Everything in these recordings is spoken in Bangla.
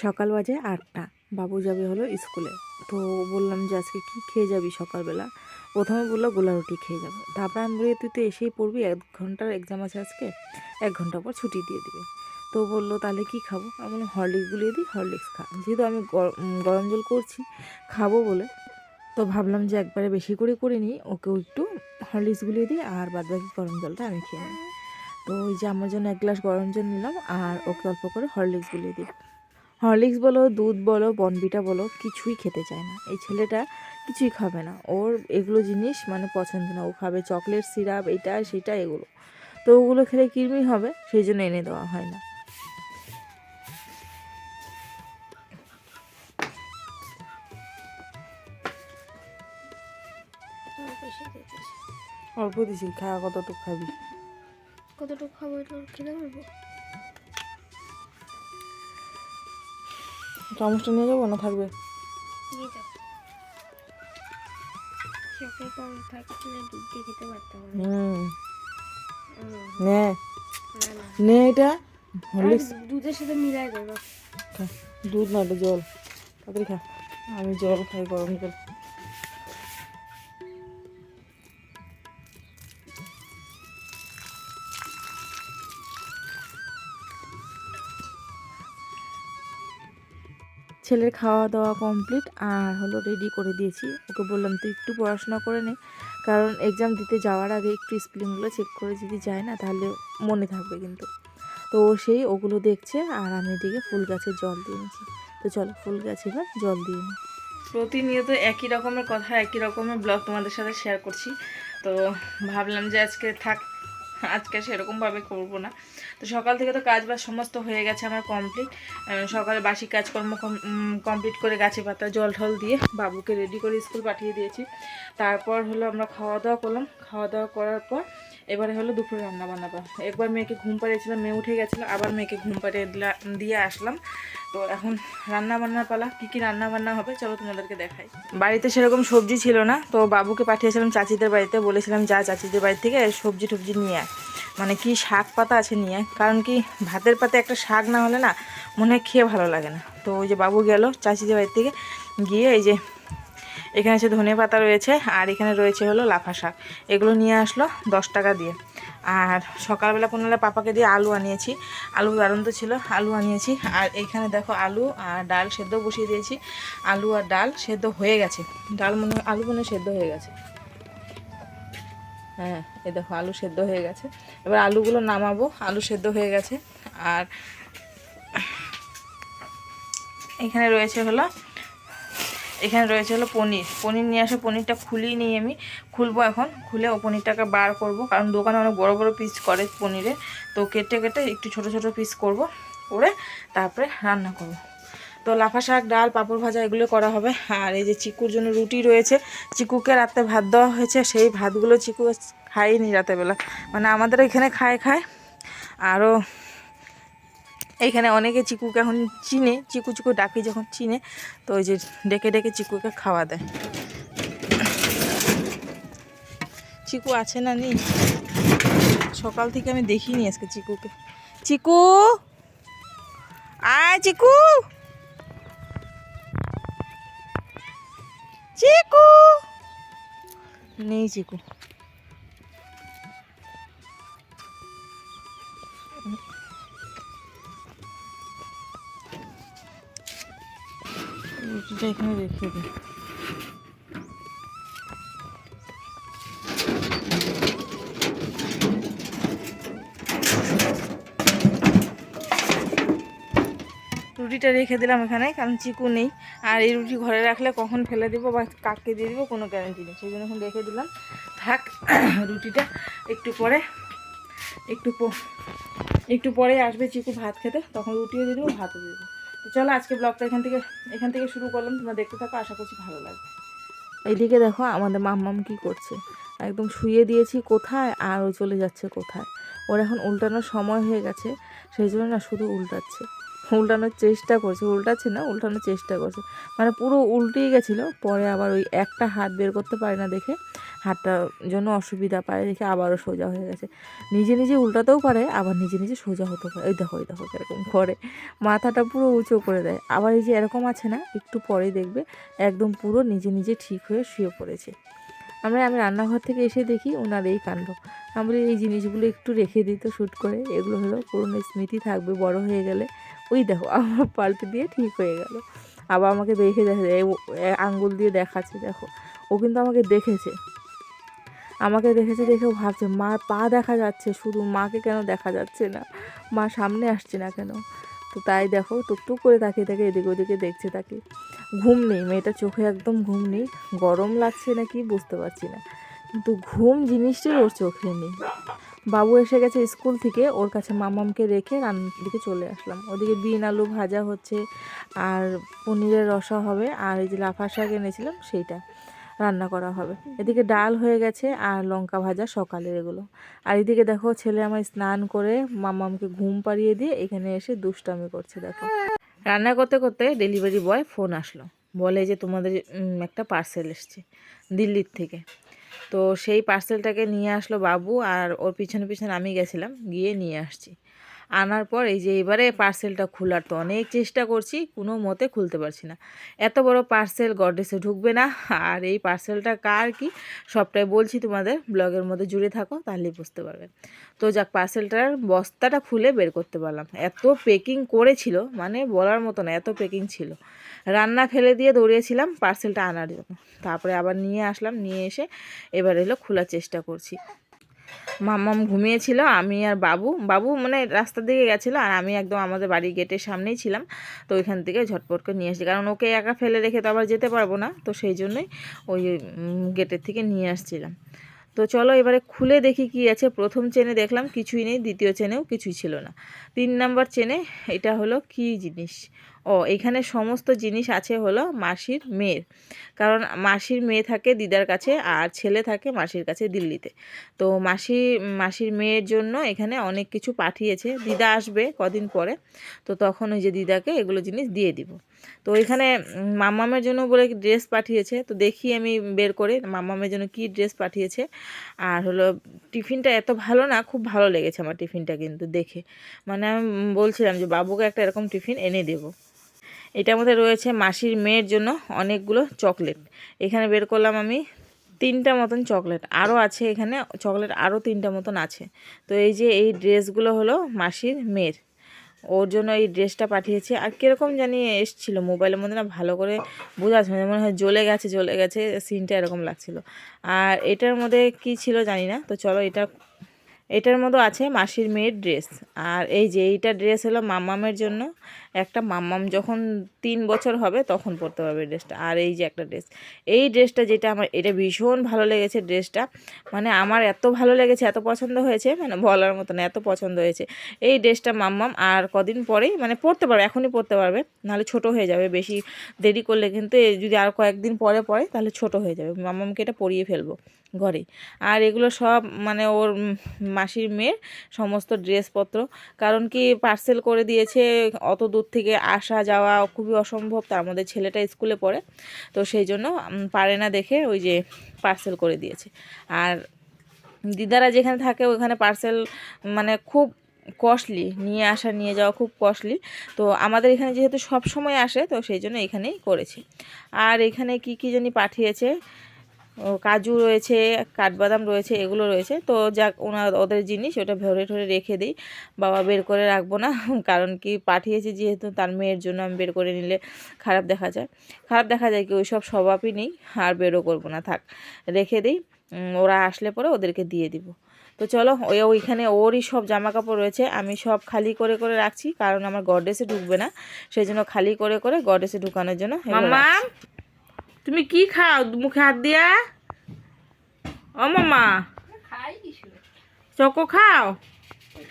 সকাল বাজে 8টা, বাবু যাবে হলো স্কুলে। তো বললাম যে আজকে কী খেয়ে যাবি সকালবেলা। প্রথমে বললো গোলা রুটি খেয়ে যাবে। তারপরে আমি বলি তুই তো এসেই পড়বি, 1 ঘন্টার এক্সাম আছে আজকে, 1 ঘন্টা পর ছুটি দিয়ে দিবে। তো বললো তাহলে কী খাবো। আমি বললাম হরলিক্স গুলিয়ে দিই, হরলিক্স খা। যেহেতু আমি গরম জল করছি খাবো বলে, তো ভাবলাম যে একবারে বেশি করে নিই, ওকেও একটু হরলিক্স গুলিয়ে দিই আর বাদবাকি গরম জলটা আমি খেয়ে নিই। তো ওই যে আমার জন্য 1 গ্লাস গরম জল নিলাম আর ওকে অল্প করে হরলিক্স গুলিয়ে দিই। হরলিক্স বলো, দুধ বলো, বনভিটা বলো, কিছুই খেতে চায় না। এই ছেলেটা কিছুই খাবে না, ওর এগুলো জিনিস মানে পছন্দ না। ও খাবে চকলেট, সিরাপ, এটা সেটা এগুলো। তো ওগুলো খেলে কৃমি হবে, সেই জন্য এনে দেওয়া হয় না। অল্প দিছি, খাওয়া কতটুকু খাবি? কতটুকু খাবো এটা খেতে পারবো? চামচটা নিয়ে যাবো না থাকবে? নিয়ে যাও। চোখে কম থাকলে দুধ দিয়ে খেতে পারতাম না। নে না না, নে এটা হরলিক্স। দুধের সাথে মিলাই দেবো। খা, দুধ না, এটা জল। তাড়াতাড়ি খা। আমি জল খাই, গরম জল। ছেলের খাওয়া দাওয়া কমপ্লিট আর হলো রেডি করে দিয়েছি। ওকে বললাম তুই একটু পড়াশোনা করে নে, কারণ এক্সাম দিতে যাওয়ার আগে একটু স্পেলিংগুলো চেক করে যদি যায় না তাহলে মনে থাকবে কিন্তু। তো ও সেই ওগুলো দেখছে আর আমি এদিকে ফুল গাছে জল দিয়ে নিচ্ছি। তো চলো ফুল গাছে এবার জল দিয়ে নিই। প্রতিনিয়ত একই রকমের কথা, একই রকমের ব্লগ তোমাদের সাথে শেয়ার করছি। তো ভাবলাম যে আজকে সেরকমভাবে করবো না। তো সকাল থেকে তো কাজ বাজ সমস্ত হয়ে গেছে আমার কমপ্লিট। সকালে বাসি কাজকর্ম কমপ্লিট করে গাছে পাতা জল ঠল দিয়ে বাবুকে রেডি করে স্কুল পাঠিয়ে দিয়েছি। তারপর হলো আমরা খাওয়া দাওয়া করলাম। খাওয়া দাওয়া করার পর এবারে হলো দুপুরে রান্না বান্নাবা। একবার মেয়েকে ঘুম পাড়িয়েছিলাম, মেয়ে উঠে গেছিলো, আবার মেয়েকে ঘুম পাড়িয়ে দিয়ে আসলাম। তো এখন রান্না বান্নার পালা। কী রান্না বান্না হবে চলো তোমাদেরকে দেখাই। বাড়িতে সেরকম সবজি ছিল না, তো বাবুকে পাঠিয়েছিলাম চাচিদের বাড়িতে। বলেছিলাম যা চাচিদের বাড়ি থেকে সবজি টবজি নিয়ে আয়, মানে কি শাক পাতা আছে নিয়ে আয়। কারণ কি ভাতের পাতে একটা শাক না হলে না মনে হয় খেয়ে ভালো লাগে না। তো ওই যে বাবু গেল চাচিদের বাড়ি থেকে, গিয়ে এই যে এখানে সে ধনে পাতা রয়েছে আর এখানে রয়েছে হলো লাফা শাক, এগুলো নিয়ে আসলো 10 টাকা দিয়ে। আর সকালবেলা কোনালে পাপাকে দিয়ে আলু আনিয়েছি, আলু দারুণ ছিল, আলু আনিয়েছি। আর এইখানে দেখো আলু আর ডাল সেদ্ধ বসিয়ে দিয়েছি। আলু আর ডাল সেদ্ধ হয়ে গেছে, আলু মনে সেদ্ধ হয়ে গেছে। হ্যাঁ এই দেখো আলু সেদ্ধ হয়ে গেছে। এবার আলুগুলো নামাবো, আলু সেদ্ধ হয়ে গেছে। আর এখানে রয়েছে হলো পনির নিয়ে আসো। পনিরটা খুলিয়ে নিই, আমি খুলবো এখন। খুলে ও পনিরটাকে বার করব, কারণ দোকানে অনেক বড় বড় পিস করে পনিরে। তো কেটে একটু ছোট ছোট পিস করব, করে তারপরে রান্না করব। তো লাফা শাক, ডাল, পাঁপড় ভাজা এগুলো করা হবে। আর এই যে চিকুর জন্য রুটি রয়েছে। চিকুকে রাতে ভাত দেওয়া হয়েছে, সেই ভাতগুলো চিকু খায়নি রাতেরবেলা। মানে আমাদের এখানে খায় আরও এইখানে অনেকে চিকুকে এখন চিনে, চিকু চিকু ডাকি যখন চিনে, তো ওই যে ডেকে ডেকে চিকুকে খাওয়া দেয়। চিকু আছে না নেই, সকাল থেকে আমি দেখিনি আজকে চিকুকে। চিকু আয়, চিকু চিকু নেই, চিকু রুটিটা এখানে রেখে দিই। রুটিটা রেখে দিলাম এখানে, কারণ চিকু নেই। আর এই রুটি ঘরে রাখলে কখন ফেলে দিব বা কাককে দিয়ে দিব কোনো গ্যারান্টি নেই, সেই জন্য এখন রেখে দিলাম। থাক, রুটিটা একটু পরে আসবে চিকু ভাত খেতে, তখন রুটিও দিয়ে দেবো, ভাতও দিয়ে দেবো। তো চলো আজকে ব্লগটা এখান থেকে শুরু করলাম। তোমরা দেখতে থাকো, আশা করছি ভালো লাগবে। এইদিকে দেখো আমাদের মাম্মাম কি করছে, একদম শুয়ে দিয়েছি কোথায় আর ও চলে যাচ্ছে কোথায়। ওর এখন উল্টানোর সময় হয়ে গেছে, সেই জন্য না শুধু উল্টাচ্ছে। উল্টানোর চেষ্টা করছে, উল্টাচ্ছে না, উল্টানোর চেষ্টা করছে, মানে পুরো উল্টেই গেছিলো। পরে আবার ওই একটা হাত বের করতে পারে না দেখে, হাতটার জন্য অসুবিধা পায় দেখে আবারও সোজা হয়ে গেছে। নিজে নিজে উল্টাতেও পারে, আবার নিজে নিজে সোজা হতে পারে। ওই দেখো এরকম করে মাথাটা পুরো উঁচু করে দেয়। আবার এই যে এরকম আছে না, একটু পরেই দেখবে একদম পুরো নিজে নিজে ঠিক হয়ে শুয়ে পড়েছে। আমি রান্নাঘর থেকে এসে দেখি ওনার এই কাণ্ড। আমি বলি এই জিনিসগুলো একটু রেখে দিই তো শ্যুট করে, এগুলো হলো পুরনো স্মৃতি, থাকবে বড় হয়ে গেলে। ওই দেখো আমার পাল্টে দিয়ে ঠিক হয়ে গেল। আবার আমাকে দেখে আঙ্গুল দিয়ে দেখাচ্ছে, দেখো ও কিন্তু আমাকে দেখেছে, দেখে ও ভাবছে মার পা দেখা যাচ্ছে শুধু, মাকে কেন দেখা যাচ্ছে না, মা সামনে আসছে না কেন। তো তাই দেখো টুকটুক করে তাকিয়ে তাকে এদিকে ওদিকে দেখছে তাকে। ঘুম নেই মেয়েটার চোখে, একদম ঘুম নেই, গরম লাগছে না কি বুঝতে পারছি না, কিন্তু ঘুম জিনিসটাই ওর চোখে নেই। বাবু এসে গেছে স্কুল থেকে, ওর কাছে মামামকে রেখে রান্নার দিকে চলে আসলাম। ওদিকে বিন আলু ভাজা হচ্ছে, আর পনিরের রসা হবে, আর এই যে লাফা শাক এনেছিলাম সেইটা রান্না করা হবে। এদিকে ডাল হয়ে গেছে আর লঙ্কা ভাজা সকালের এগুলো। আর এদিকে দেখো ছেলে আমার স্নান করে মামামকে ঘুম পাড়িয়ে দিয়ে এখানে এসে দুষ্টামি করছে। দেখো রান্না করতে করতে ডেলিভারি বয় ফোন আসলো, বলে যে তোমাদের একটা পার্সেল এসছে দিল্লির থেকে। তো সেই পার্সেলটাকে নিয়ে আসলো বাবু, আর ওর পিছনে পিছনে আমি গেছিলাম, গিয়ে নিয়ে আসছি। আনার পর এই যে এবারে পার্সেলটা খোলার তো অনেক চেষ্টা করছি, কোনো মতে খুলতে পারছি না। এত বড় পার্সেল গডরেজে ঢুকবে না। আর এই পার্সেলটা কার কি সবটাই বলছি তোমাদের, ব্লগের মধ্যে জুড়ে থাকো তাহলেই বুঝতে পারবে। তো যাক, পার্সেলটার বস্তাটা খুলে বের করতে পারলাম। এত পেকিং করেছিল মানে বলার মতো না, এত পেকিং ছিল। রান্না ফেলে দিয়ে দৌড়িয়েছিলাম পার্সেলটা আনার জন্য, তারপরে আবার নিয়ে আসলাম, নিয়ে এসে এবার এলো খোলার চেষ্টা করছি। মাম্মাম ঘুমিয়েছিল, আমি আর বাবু মানে রাস্তার দিকে গেছিলো, আর আমি একদম আমাদের বাড়ির গেটের সামনেই ছিলাম। তো ওইখান থেকে ঝটপট করে নিয়ে আসছি, কারণ ওকে একা ফেলে রেখে তো আবার যেতে পারবো না, তো সেই জন্যই ওই গেটের থেকে নিয়ে আসছিলাম। তো চলো এবারে খুলে দেখি কি আছে। প্রথম চেনে দেখলাম কিছুই নেই, দ্বিতীয় চেনেও কিছুই ছিল না, 3 নাম্বার চেনে এটা হলো কি জিনিস। এখানে সমস্ত জিনিস আছে হলো মাসির মেয়ের, কারণ মাসির মেয়ে থাকে দিদার কাছে, আর ছেলে থাকে মাসির কাছে দিল্লিতে। তো মাসির মেয়ের জন্য এখানে অনেক কিছু পাঠিয়েছে, দিদা আসবে কদিন পরে, তো তখন ওই যে দিদাকে এগুলো জিনিস দিয়ে দিব। তো এখানে মাম্মামের জন্য বলে ড্রেস পাঠিয়েছে, তো দেখি আমি বের করে মাম্মামের জন্য কি ড্রেস পাঠিয়েছে। আর হলো টিফিনটা এত ভালো না, খুব ভালো লেগেছে আমার টিফিনটা কিন্তু দেখে, মানে আমি বলছিলাম যে বাবুকে একটা এরকম টিফিন এনে দেবো। এটার মধ্যে রয়েছে মাসির মেয়ের জন্য অনেকগুলো চকলেট, এখানে বের করলাম আমি 3টা মতন চকলেট, আরও আছে এখানে চকলেট, আরও 3টা মতন আছে। তো এই যে এই ড্রেসগুলো হলো মাসির মেয়ের, ওর জন্য এই ড্রেসটা পাঠিয়েছে। আর কীরকম জানি এসছিলো মোবাইলের মধ্যে না, ভালো করে বোঝা যাচ্ছে না, মনে হয় জ্বলে গেছে সিনটা এরকম লাগছিলো। আর এটার মধ্যে কি ছিল জানি না। তো চলো এটার মধ্যে আছে মাসির মেয়ের ড্রেস। আর এই যে এইটা ড্রেস হলো মাম্মামের জন্য, একটা মাম্মাম যখন 3 বছর হবে তখন পরতে পারবে ড্রেসটা। আর এই যে একটা ড্রেস, এই ড্রেসটা যেটা আমার এটা ভীষণ ভালো লেগেছে ড্রেসটা, মানে আমার এত ভালো লেগেছে, এত পছন্দ হয়েছে, মানে বলার মতো না, এত পছন্দ হয়েছে এই ড্রেসটা। মাম্মাম আর কদিন পরেই মানে পরতে পারবে, এখনই পরতে পারবে, নাহলে ছোট হয়ে যাবে, বেশি দেরি করলে কিন্তু যদি আর কয়েকদিন পরে পরে তাহলে ছোট হয়ে যাবে। মাম্মামকে এটা পরিয়ে ফেলবো ঘরে। আর এগুলো সব মানে ওর মাসির মেয়ের সমস্ত ড্রেসপত্র, কারণ কি পার্সেল করে দিয়েছে, অত দূর থেকে আসা যাওয়া খুবই অসম্ভব, তার মধ্যে ছেলেটা স্কুলে পড়ে, তো সেই জন্য পারে না দেখে ওই যে পার্সেল করে দিয়েছে। আর দিদারা যেখানে থাকে ওখানে পার্সেল মানে খুব কস্টলি, নিয়ে আসা নিয়ে যাওয়া খুব কস্টলি, তো আমাদের এখানে যেহেতু সব সময় আসে, তো সেই জন্য এখানেই করেছি। আর এখানে কি কি জানি পাঠিয়েছে, কাজু রয়েছে, কাঠবাদাম রয়েছে, এগুলো রয়েছে। তো যাক, ওদের জিনিস ওটা ভরে ঠরে রেখে দিই, বাবা বের করে রাখবো না, কারণ কি পাঠিয়েছি যেহেতু তার মেয়ের জন্য, আমি বের করে নিলে খারাপ দেখা যায় কি ওই সব স্বভাবই নেই, আর বেরও করবো না, থাক রেখে দিই, ওরা আসলে পরে ওদেরকে দিয়ে দিব। তো চলো ওইখানে ওরই সব জামা কাপড় রয়েছে, আমি সব খালি করে করে রাখছি, কারণ আমার গডরেজে ঢুকবে না, সেই জন্য খালি করে করে গডরেজে ঢুকানোর জন্য। মাম্মা তুমি কি খাও মুখে হাত দিয়া? ও মামা খাই কিছু, চকো খাও?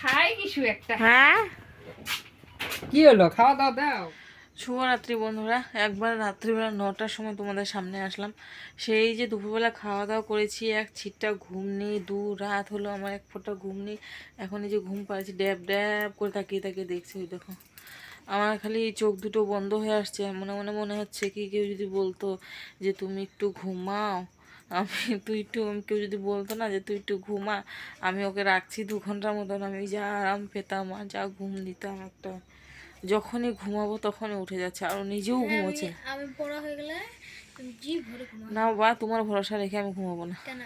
খাই কিছু একটা। হ্যাঁ কি হলো, খাওয়া দাওয়া দাও। শুভরাত্রি বন্ধুরা, একবার রাত্রিবেলা 9টার সময় তোমাদের সামনে আসলাম। সেই যে দুপুরবেলা খাওয়া দাওয়া করেছি, এক ছিটটা ঘুম নেই, 2 রাত হলো আমার, এক ফোঁটা ঘুম নেই। এখন এই যে ঘুম পাড়েছি, ড্যাব ড্যাব করে তাকিয়ে তাকিয়ে দেখছি, ওই দেখো আমার খালি চোখ দুটো বন্ধ হয়ে আসছে, মনে মনে মনে হচ্ছে কি কেউ যদি বলতো যে তুমি একটু ঘুমাও, কেউ যদি বলতো না যে তুই একটু ঘুমা, আমি ওকে রাখছি 2 ঘন্টার মতন, আমি যা আরাম পেতাম আর যা ঘুম দিতাম একটা। যখনই ঘুমাবো তখনই উঠে যাচ্ছে, আর ও নিজেও ঘুমোচ্ছে। আমি পড়া হয়ে গেলে তুমি জি ভরে ঘুমাও। না বা তোমার ভরসা রেখে আমি ঘুমাবো না। কেন?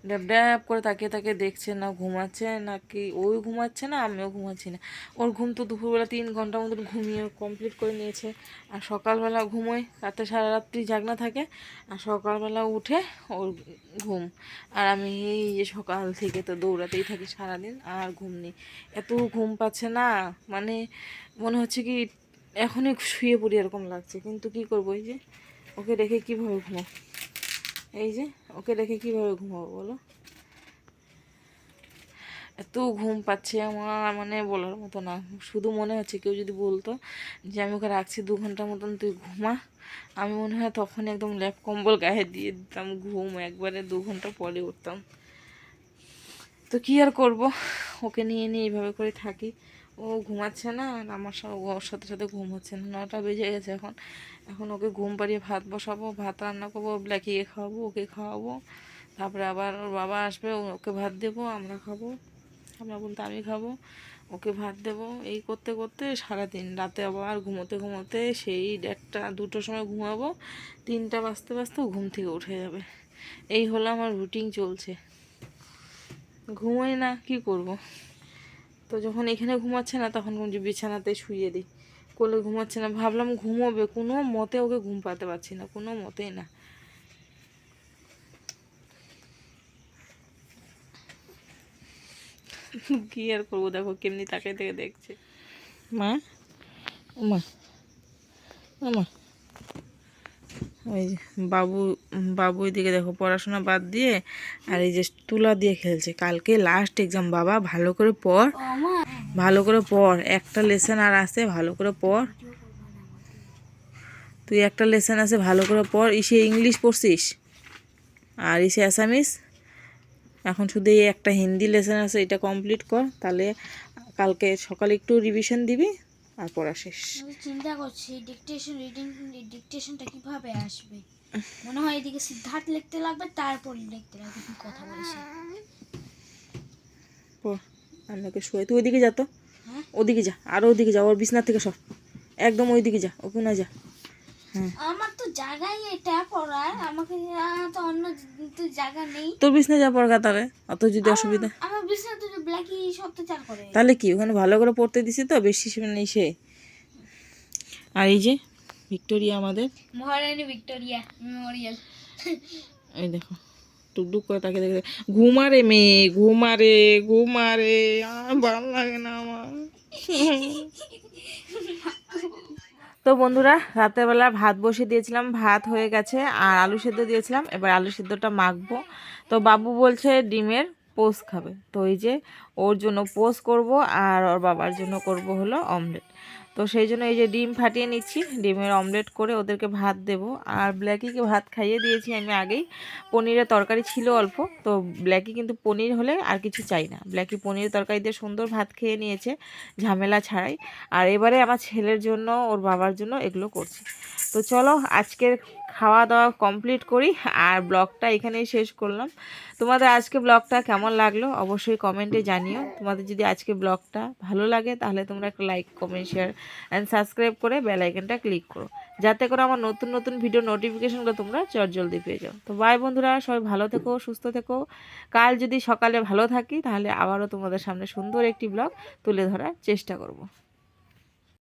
ড্যাব ড্যাব করে তাকিয়ে তাকিয়ে দেখছে না ঘুমাচ্ছে নাকি ওই ঘুমাচ্ছে না আমিও ঘুমাচ্ছি না। ওর ঘুম তো দুপুরবেলা 3 ঘন্টার মতন ঘুমিয়ে কমপ্লিট করে নিয়েছে, আর সকালবেলা ঘুমোয়, রাতে সারা রাত্রি জাগনা থাকে, আর সকালবেলা উঠে ওর ঘুম। আর আমি এই যে সকাল থেকে তো দৌড়াতেই থাকি সারাদিন, আর ঘুম নেই। এত ঘুম পাচ্ছে না, মানে মনে হচ্ছে কি এখনই শুয়ে পড়ি এরকম লাগছে, কিন্তু কি করবো, এই যে ওকে রেখে কীভাবে ঘুমাবো, এই যে ওকে রেখে কীভাবে ঘুমাবো বলো। এত ঘুম পাচ্ছে আমার, মানে বলার মতো না। শুধু মনে হচ্ছে কেউ যদি বলতো যে আমি ওকে রাখছি 2 ঘন্টার মতন, তুই ঘুমা, আমি মনে হয় তখন একদম ল্যাপ কম্বল গায়ে দিয়ে দিতাম, ঘুম একবারে 2 ঘন্টা পরে উঠতাম। তো কী আর করব, ওকে নিয়ে নিয়ে এইভাবে করে থাকি। ও ঘুমাচ্ছে না, আর আমার ওর সাথে সাথে ঘুম হচ্ছে না। 9টা বেজে গেছে এখন। এখন ওকে ঘুম পাড়িয়ে ভাত বসাবো, ভাত রান্না করবো, ব্ল্যাকিকে খাওয়াবো, ওকে খাওয়াবো, তারপরে আবার ওর বাবা আসবে, ওকে ভাত দেবো, আমরা খাবো, আমরা বলতে আমি খাবো, ওকে ভাত দেবো। এই করতে করতে সারাদিন, রাতে আবার ঘুমোতে ঘুমোতে সেই 1টা 2টোর সময় ঘুমাবো, 3টা বাজতে বাজতেও ঘুম থেকে উঠে যাবে। এই হলো আমার রুটিন চলছে, ঘুমোই না, কি করব। তো যখন এখানে ঘুমাচ্ছে না তখন যে বিছানাতে শুইয়ে দিই, কোলে ঘুমাচ্ছে না, ভাবলাম ঘুমোবে, কোনো মতে ওকে ঘুম পাতে পারছি না, কোনো মতেই না। কি আর করবো, দেখো কেমনি তাকাই থেকে দেখছে। মা, মা, মা, ওই যে বাবু, বাবু এদিকে দেখো পড়াশোনা বাদ দিয়ে আর এই যে তুলা দিয়ে খেলছে। কালকে লাস্ট এক্সাম বাবা, ভালো করে পড়, ভালো করে পড়, একটা লেসন আর আছে, ভালো করে পড়। তুই একটা লেসন আছে, ভালো করে পড়। ইসে ইংলিশ পড়ছিস আর ইসে অ্যাসামিস, এখন শুধু এই একটা হিন্দি লেসন আছে, এটা কমপ্লিট কর, তাহলে কালকে সকালে একটু রিভিশন দিবি আর পড়া শেষ। আমি চিন্তা করছি ডিকটেশনটা কিভাবে আসবে। মনে হয় এদিকে সিদ্ধার্থ লিখতে লাগবে, তারপর লিখতে লাগবে কি কথা বলছে। পড়, আমাকে শুয়ে তুই ওইদিকে যা তো, হ্যাঁ? ওদিকে যা, আরও ওদিকে যা, ওর বিছনার থেকে সব, একদম ওইদিকে যা, ও কোনায় যা। হ্যাঁ, আমার তো জায়গাই এটা পড়ার, আমাকে তো অন্য তো জায়গা নেই। তোর বিছনায় যা পড়গা, তাহলে অত যদি অসুবিধা। আমার বিছানা তো ব্ল্যাকি সপ্তাচার করে। তাহলে কি, ওখানে ভালো করে পড়তে দিছি তো, বেশি নেই সে। আর এই যে ভিক্টোরিয়া আমাদের, মহারানী ভিক্টোরিয়া মেমোরিয়াল। এই দেখো টুকটুক করে তাকে দেখে, ঘুমারে মেয়ে, ঘুমারে, ঘুমারে, আর ভালো লাগে না আমার। তো বন্ধুরা, রাতেরবেলা ভাত বসিয়ে দিয়েছিলাম, ভাত হয়ে গেছে, আর আলু সেদ্ধ দিয়েছিলাম, এবার আলু সেদ্ধটা মাখবো। তো বাবু বলছে ডিমের পোস্ট খাবে, তো এই যে ওর জন্য পোস্ট করব, আর ওর বাবার জন্য করব হলো অমলেট। তো সেই জন্য এই যে ডিম ফাটিয়ে নিচ্ছি, ডিমের অমলেট করে ওদেরকে ভাত দেব। আর ব্ল্যাকিকে ভাত খাইয়ে দিয়েছি আমি আগেই, পনিরের তরকারি ছিল অল্প, তো ব্ল্যাকি কিন্তু পনির হলে আর কিছু চাই না, ব্ল্যাকি পনিরের তরকারি দিয়ে সুন্দর ভাত খেয়ে নিয়েছে ঝামেলা ছাড়াই। আর এবারে আমার ছেলের জন্য, ওর বাবার জন্য এগুলো করছি। তো চলো আজকের খাওয়া দাওয়া কমপ্লিট করি, আর ব্লগটা এখানেই শেষ করলাম। তোমাদের আজকে ব্লগটা কেমন লাগলো অবশ্যই কমেন্টে জানিও। তোমাদের যদি আজকে ব্লগটা ভালো লাগে তাহলে তোমরা একটা like, comment, share and subscribe করে বেল আইকনটা ক্লিক করো, যাতে করে আমার নতুন নতুন ভিডিও নোটিফিকেশনগুলো তোমরা জলদি পেয়ে যাও। তো বাই বন্ধুরা, সবাই ভালো থেকো, সুস্থ থেকো। কাল যদি সকালে ভালো থাকি তাহলে আবারও তোমাদের সামনে সুন্দর একটি ব্লগ তুলে ধরার চেষ্টা করব।